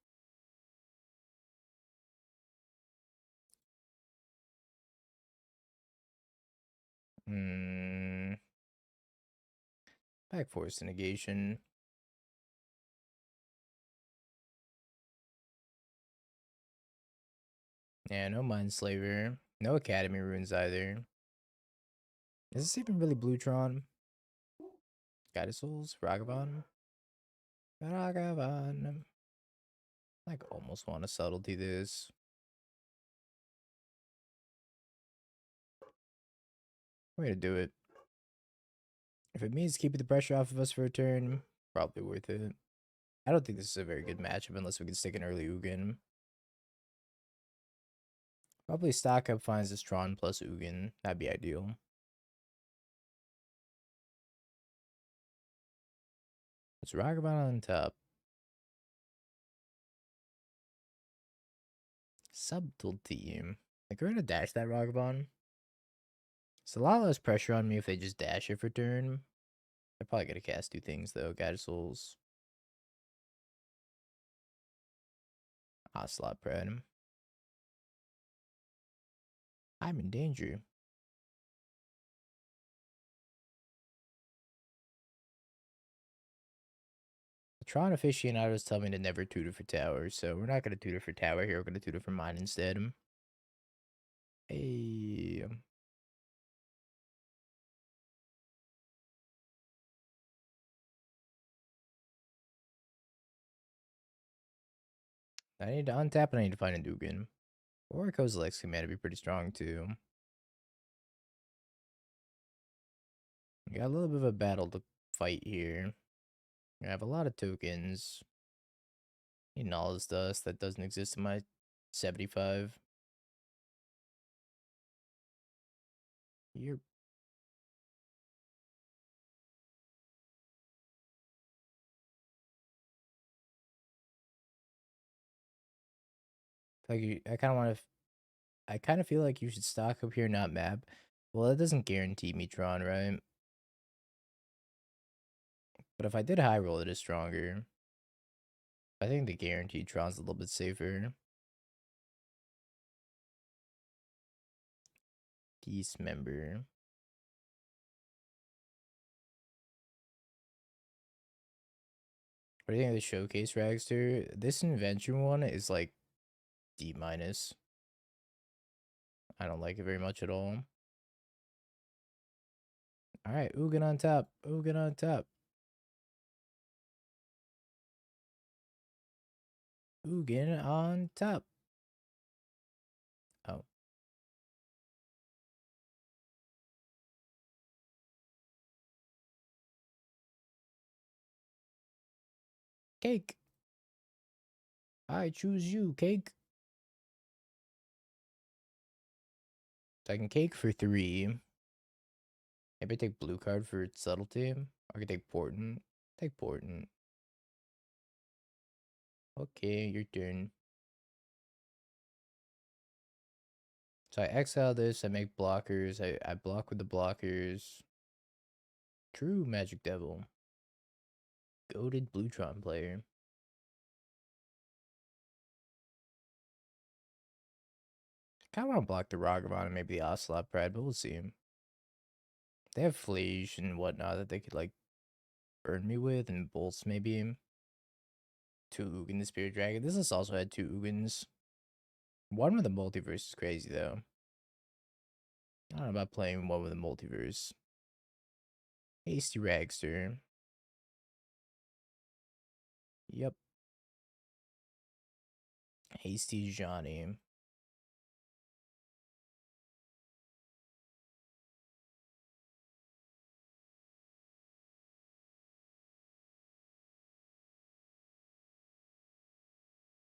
Back Force of Negation. Yeah, no Mindslaver. No Academy Runes either. Is this even really Bluetron? Guided Souls? Ragavan? Ragavan. Like, almost want to subtlety this. We're gonna do it. If it means keeping the pressure off of us for a turn, probably worth it. I don't think this is a very good matchup unless we can stick an early Ugin. Probably stock up finds this Tron plus Ugin. That'd be ideal. Let's Ragavan on top. Subtlety. Like, we're gonna dash that Ragavan. It's a lot less pressure on me if they just dash it for turn. They're probably gonna cast 2 things though. Guided Souls. Ocelot Pride. I'm in danger. The Tron aficionados tell me to never tutor for tower, so we're not gonna tutor for tower here. We're gonna tutor for mine instead. Hey. I need to untap and I need to find a Ugin. Or Kozilek's command would be pretty strong too. We got a little bit of a battle to fight here. I have a lot of tokens. Need Knowledge Dust that doesn't exist in my 75. You're like I kind of want to. I kind of feel like you should stock up here, not map. Well, that doesn't guarantee me Tron, right? But if I did high roll, it is stronger. I think the guaranteed Tron's a little bit safer. Dismember. What do you think of the showcase Ragster? This invention one is like D minus. I don't like it very much at all. Alright, Ugin on top. Ugin on top. Ugin on top. Oh. Cake. I choose you, Cake. So I can Cake for 3. Maybe I take blue card for Subtlety. I can take Portent. Take Portent. Okay, your turn. So I exile this, I make blockers, I block with the blockers. True Magic Devil. Goated Bluetron player. Kinda wanna block the Ragavan and maybe the Ocelot Pride, but we'll see. They have Flage and whatnot that they could like burn me with and bolts maybe. 2 Ugin the Spirit Dragon. This has also had 2 Ugins. One with the multiverse is crazy though. I don't know about playing one with the multiverse. Hasty Ragster. Yep. Hasty Johnny.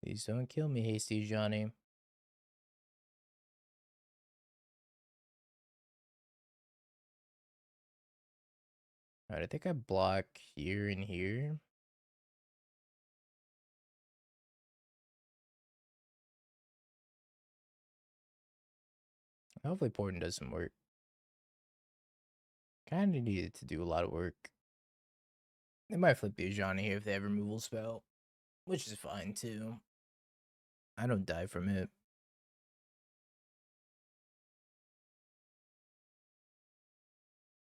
Please don't kill me, Hasty Johnny. Alright, I think I block here and here. Hopefully Portent does some work. Kinda needed to do a lot of work. They might flip the Johnny here if they have removal spell, which is fine too. I don't die from it.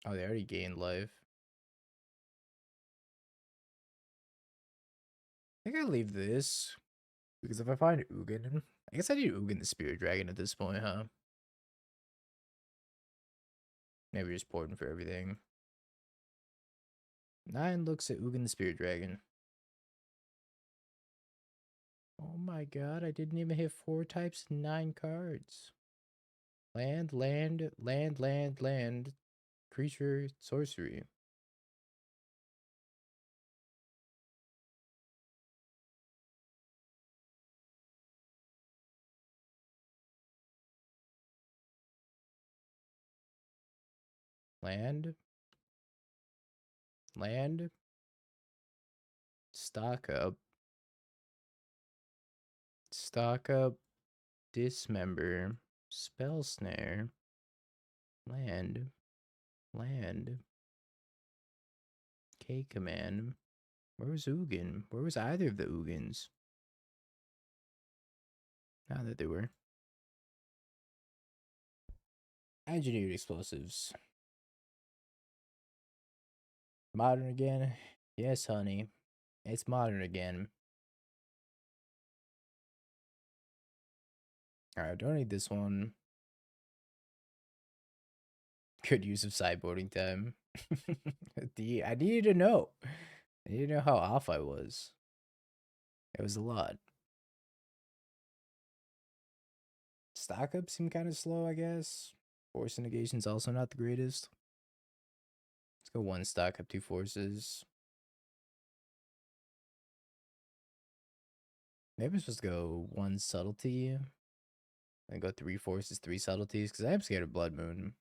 Oh, they already gained life. I think I leave this. Because if I find Ugin, I guess I need Ugin the Spirit Dragon at this point, huh? Maybe just Portent for everything. 9 looks at Ugin the Spirit Dragon. Oh my god, I didn't even hit 4 types and 9 cards. Land, land, land, land, land. Creature, sorcery. Land. Land. Stock up. Stock up. Dismember. Spell Snare. Land. Land. K command. Where was Ugin? Where was either of the Ugins? Not that they were. Engineered explosives. Modern again? Yes, honey. It's modern again. Alright, don't need this one. Good use of sideboarding time. I needed to know. I needed to know how off I was. It was a lot. Stock up seemed kind of slow, I guess. Force of Negation's also not the greatest. Let's go one stock up, two forces. Maybe I'm supposed to go one subtlety. And go three forces, three subtleties, because I am scared of Blood Moon.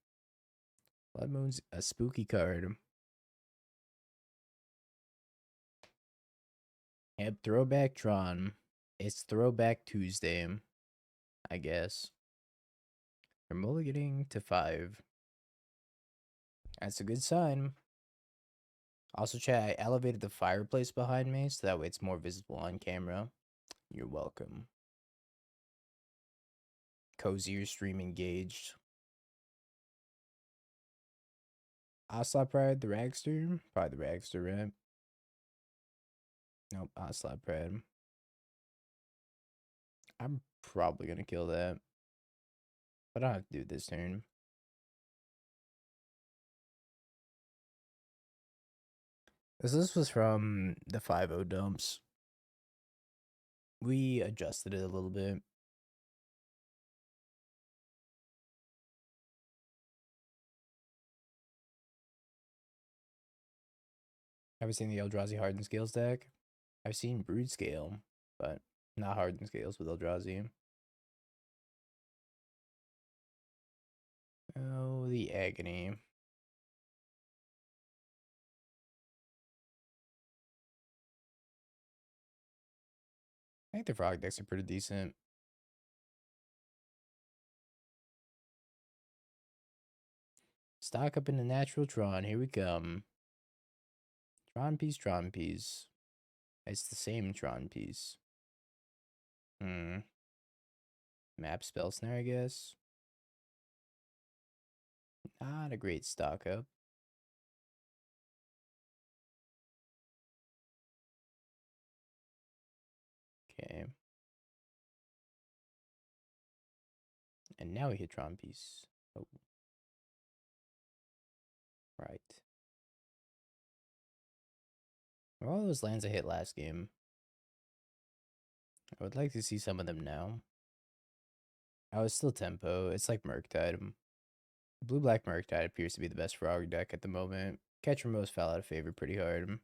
Blood Moon's a spooky card. Yep, Throwback Tron. It's Throwback Tuesday, I guess. We're mulliganing to 5. That's a good sign. Also, chat, I elevated the fireplace behind me, so that way it's more visible on camera. You're welcome. Cozier stream engaged. Oslop Pride, the Ragster? Probably the Ragster, right? Nope, Oslop Pride. I'm probably gonna kill that. But I don't have to do it this turn. This was from the 5-0 dumps. We adjusted it a little bit. I've seen the Eldrazi Hardened Scales deck. I've seen Brood Scale, but not Hardened Scales with Eldrazi. Oh, the agony. I think the frog decks are pretty decent. Stock up in the natural Tron. Here we come. Tron piece, Tron piece. It's the same Tron piece. Map Spell Snare, I guess. Not a great stock up. Okay. And now we hit Tron piece. Oh. Right. All those lands I hit last game. I would like to see some of them now. Oh, it's still tempo. It's like Murktide. Blue-black Murktide appears to be the best frog deck at the moment. Catch Most fell out of favor pretty hard.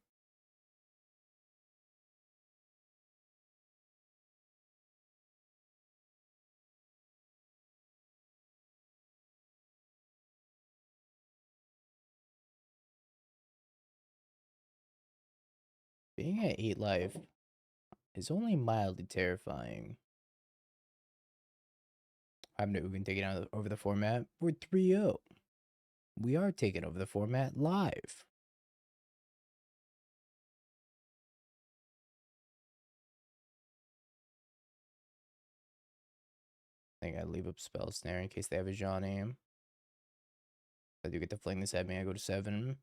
Being at 8 life is only mildly terrifying. I'm no Ugin taking out over the format. We're 3-0. We are taking over the format live. I think I leave up Spell Snare in case they have a Johnny. I do get to fling this at me. I go to 7.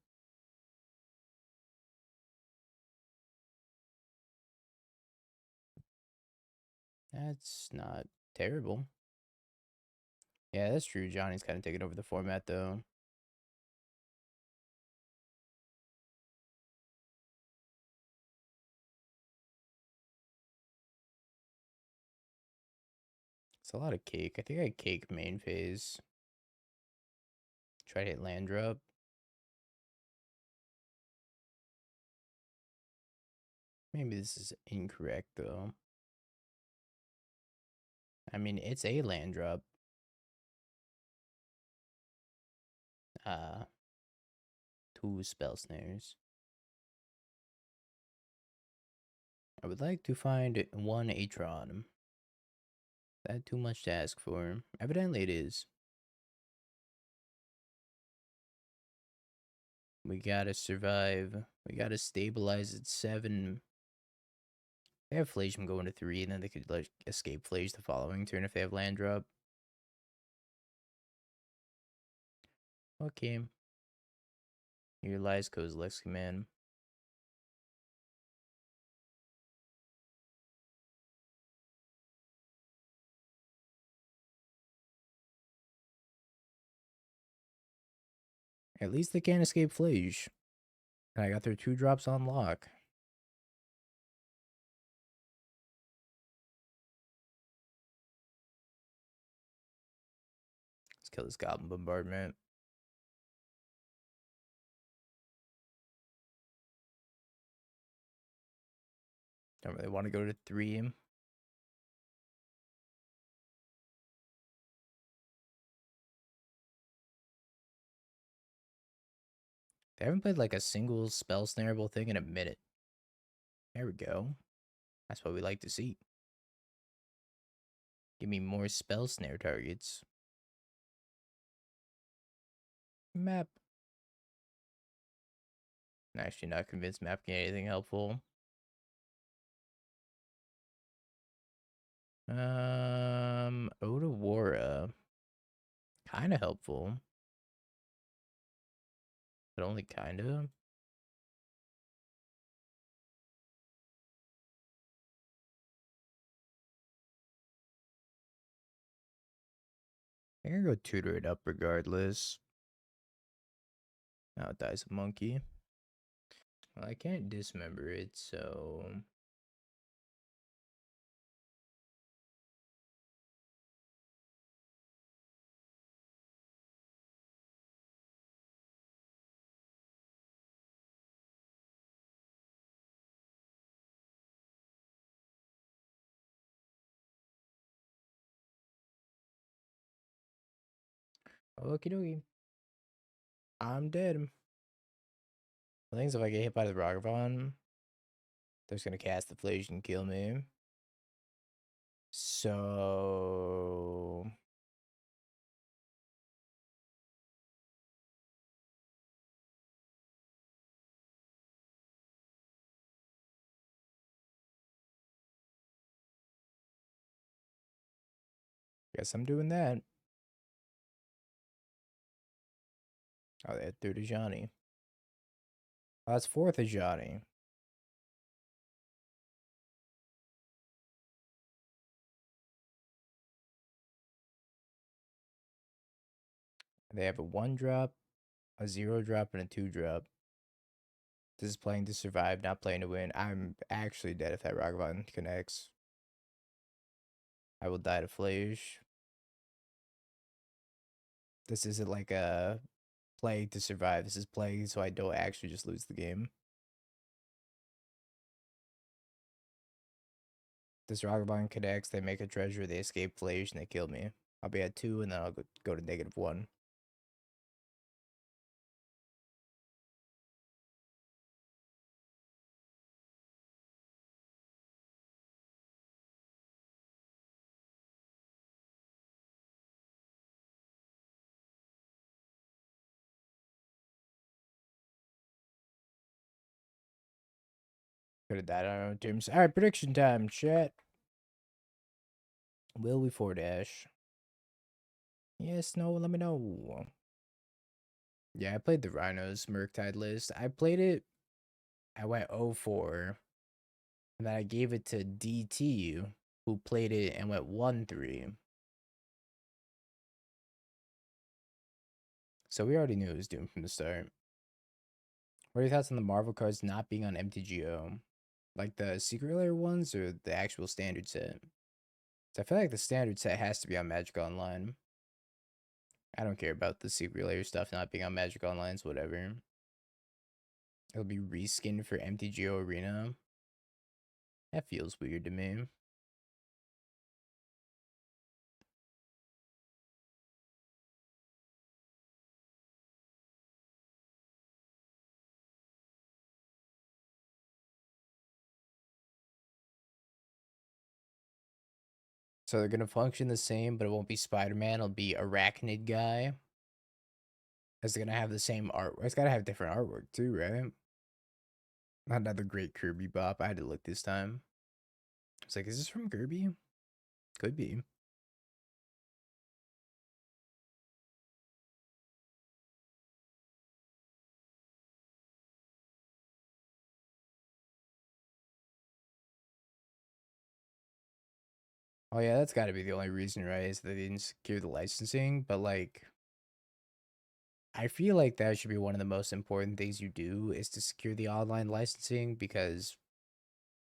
That's not terrible. Yeah, that's true. Johnny's kind of taking over the format, though. It's a lot of cake. I think I cake main phase. Try to hit land drop. Maybe this is incorrect, though. I mean, it's a land drop. 2 Spell Snares. I would like to find 1 Atron. Is that too much to ask for? Evidently it is. We gotta survive. We gotta stabilize at 7. They have Flagem going to 3, and then they could like escape Flage the following turn if they have land drop. Okay. Here lies Kozilek's command. At least they can't escape Flage. And I got their 2 drops on lock. Let's kill this Goblin Bombardment. Don't really want to go to 3. They haven't played like a single spell snareable thing in a minute. There we go. That's what we like to see. Give me more spell snare targets. Map. I'm actually not convinced map can get anything helpful. Otawara. Kinda helpful. But only kinda. I'm gonna go tutor it up regardless. Now it dies a monkey. Well, I can't dismember it, so... Okie dokie. I'm dead. The thing is, if I get hit by the Ragavan, they're just gonna cast the Flage and kill me. So... guess I'm doing that. Oh, they had 3rd Ajani. Oh, that's 4th Ajani. They have a 1-drop, a 0-drop, and a 2-drop. This is playing to survive, not playing to win. I'm actually dead if that Ragavan connects. I will die to Flage. This isn't like a play to survive. This is playing so I don't actually just lose the game. This Ragavan connects, they make a treasure, they escape Flage, and they kill me. I'll be at 2, and then I'll go to -1. Could have died on our own terms. Alright, prediction time, chat. Will we 4-dash? Yes, no, let me know. Yeah, I played the Rhinos Murktide list. I played it. I went 0-4. And then I gave it to DT, who played it and went 1-3. So we already knew it was doomed from the start. What are your thoughts on the Marvel cards not being on MTGO? Like the Secret Lair ones or the actual standard set? So I feel like the standard set has to be on Magic Online. I don't care about the Secret Lair stuff not being on Magic Online's whatever. It'll be reskinned for MTGO Arena. That feels weird to me. So they're gonna function the same, but it won't be Spider-Man. It'll be Arachnid Guy. It's gonna have the same art. It's gotta have different artwork too, right? Another great Kirby bop. I had to look this time. It's like, is this from Kirby? Could be. Oh yeah, that's got to be the only reason, right? Is that they didn't secure the licensing. But like, I feel like that should be one of the most important things you do is to secure the online licensing, because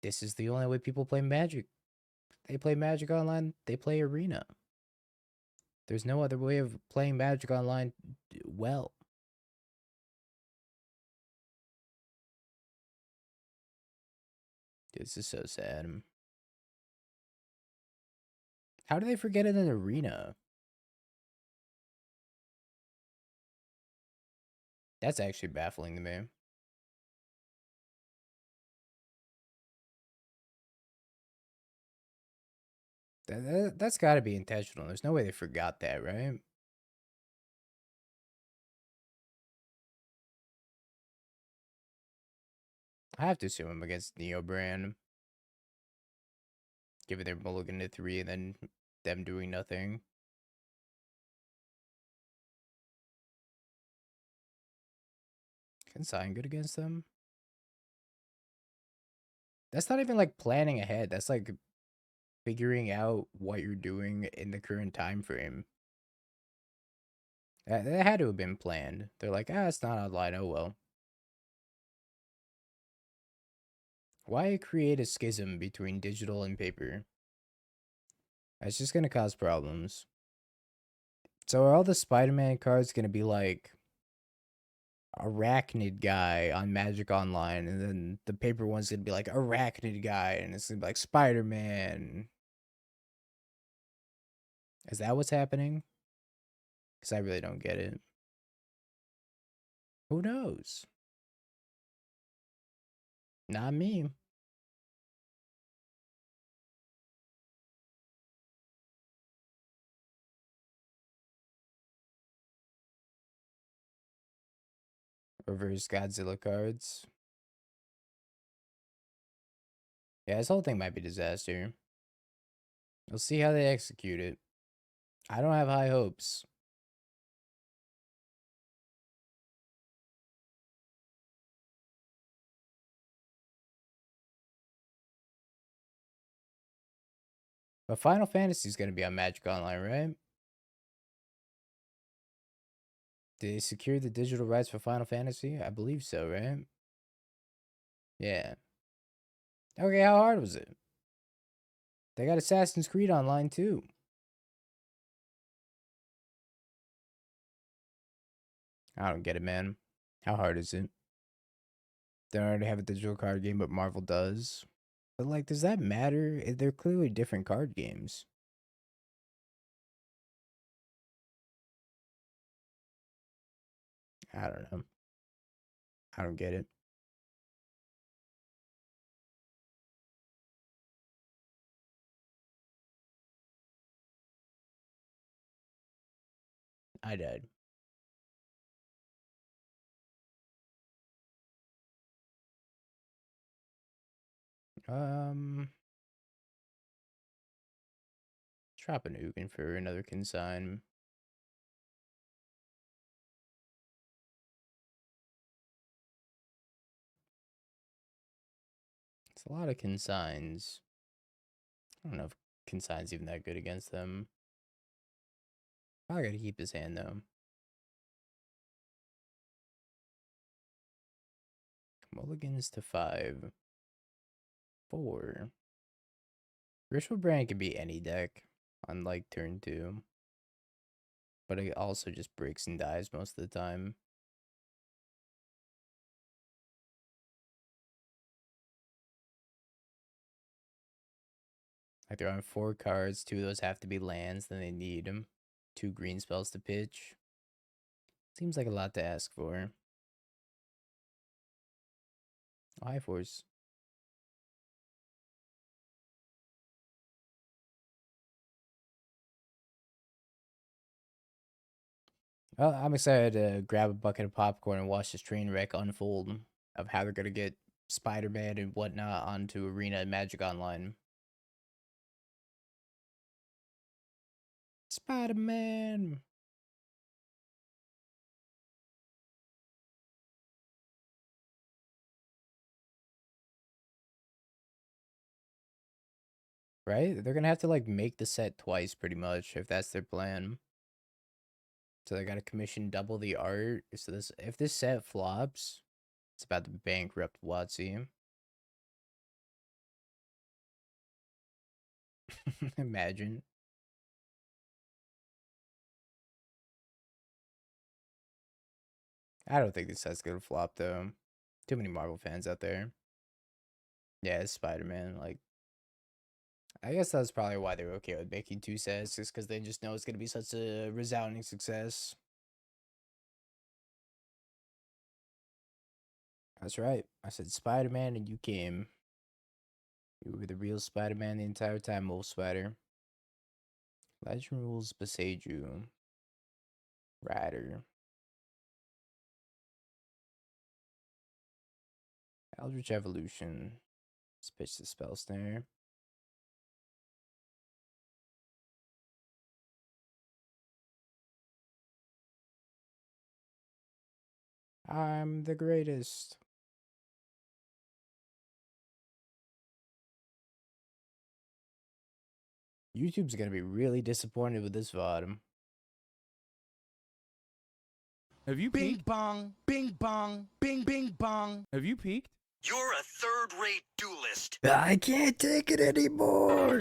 this is the only way people play Magic. They play Magic Online. They play Arena. There's no other way of playing Magic Online well. This is so sad. How do they forget it in Arena? That's actually baffling to me. That's got to be intentional. There's no way they forgot that, right? I have to assume I'm against Neo Brand, given their mulligan to 3 and then them doing nothing. Consign good against them? That's not even like planning ahead. That's like figuring out what you're doing in the current time frame. That had to have been planned. They're like, it's not online. Oh well. Why create a schism between digital and paper? That's just gonna cause problems. So are all the Spider-Man cards gonna be like Arachnid Guy on Magic Online, and then the paper one's gonna be like Arachnid Guy, and it's gonna be like Spider-Man? Is that what's happening? Because I really don't get it. Who knows? Not me. Reverse Godzilla cards. Yeah, this whole thing might be disaster. We'll see how they execute it. I don't have high hopes. But Final Fantasy is going to be on Magic Online, right? Did they secure the digital rights for Final Fantasy? I believe so, right? Yeah. Okay, how hard was it? They got Assassin's Creed Online too. I don't get it, man. How hard is it? They already have a digital card game, but Marvel does. But like, does that matter? They're clearly different card games. I don't know. I don't get it. I died. Um, drop an Ugin for another consign. It's a lot of consigns. I don't know if consign's even that good against them. Probably gotta keep his hand though. Mulligans to 5. 4. Ritual Brand could be any deck on like turn 2. But it also just breaks and dies most of the time. Like they're on 4 cards, 2 of those have to be lands, then they need them. 2 green spells to pitch. Seems like a lot to ask for. High Force. Well, I'm excited to grab a bucket of popcorn and watch this train wreck unfold of how they're gonna get Spider-Man and whatnot onto Arena and Magic Online. Spider-Man! Right? They're gonna have to like make the set twice pretty much if that's their plan. So they gotta commission double the art. So this if this set flops, it's about to bankrupt WotC. Imagine. I don't think this set's gonna flop though. Too many Marvel fans out there. Yeah, it's Spider-Man. Like, I guess that's probably why they're okay with making two sets, just because they just know it's gonna be such a resounding success. That's right. I said Spider-Man, and you came. You were the real Spider-Man the entire time, Wolf Spider. Legend rules beside you. Rider. Eldritch Evolution. Let's pitch the Spell Snare. I'm the greatest. YouTube's gonna be really disappointed with this VOD. Have you Bing peeked? bong, bing bong, bing bing bong. Have you peeked? You're a third-rate duelist. I can't take it anymore.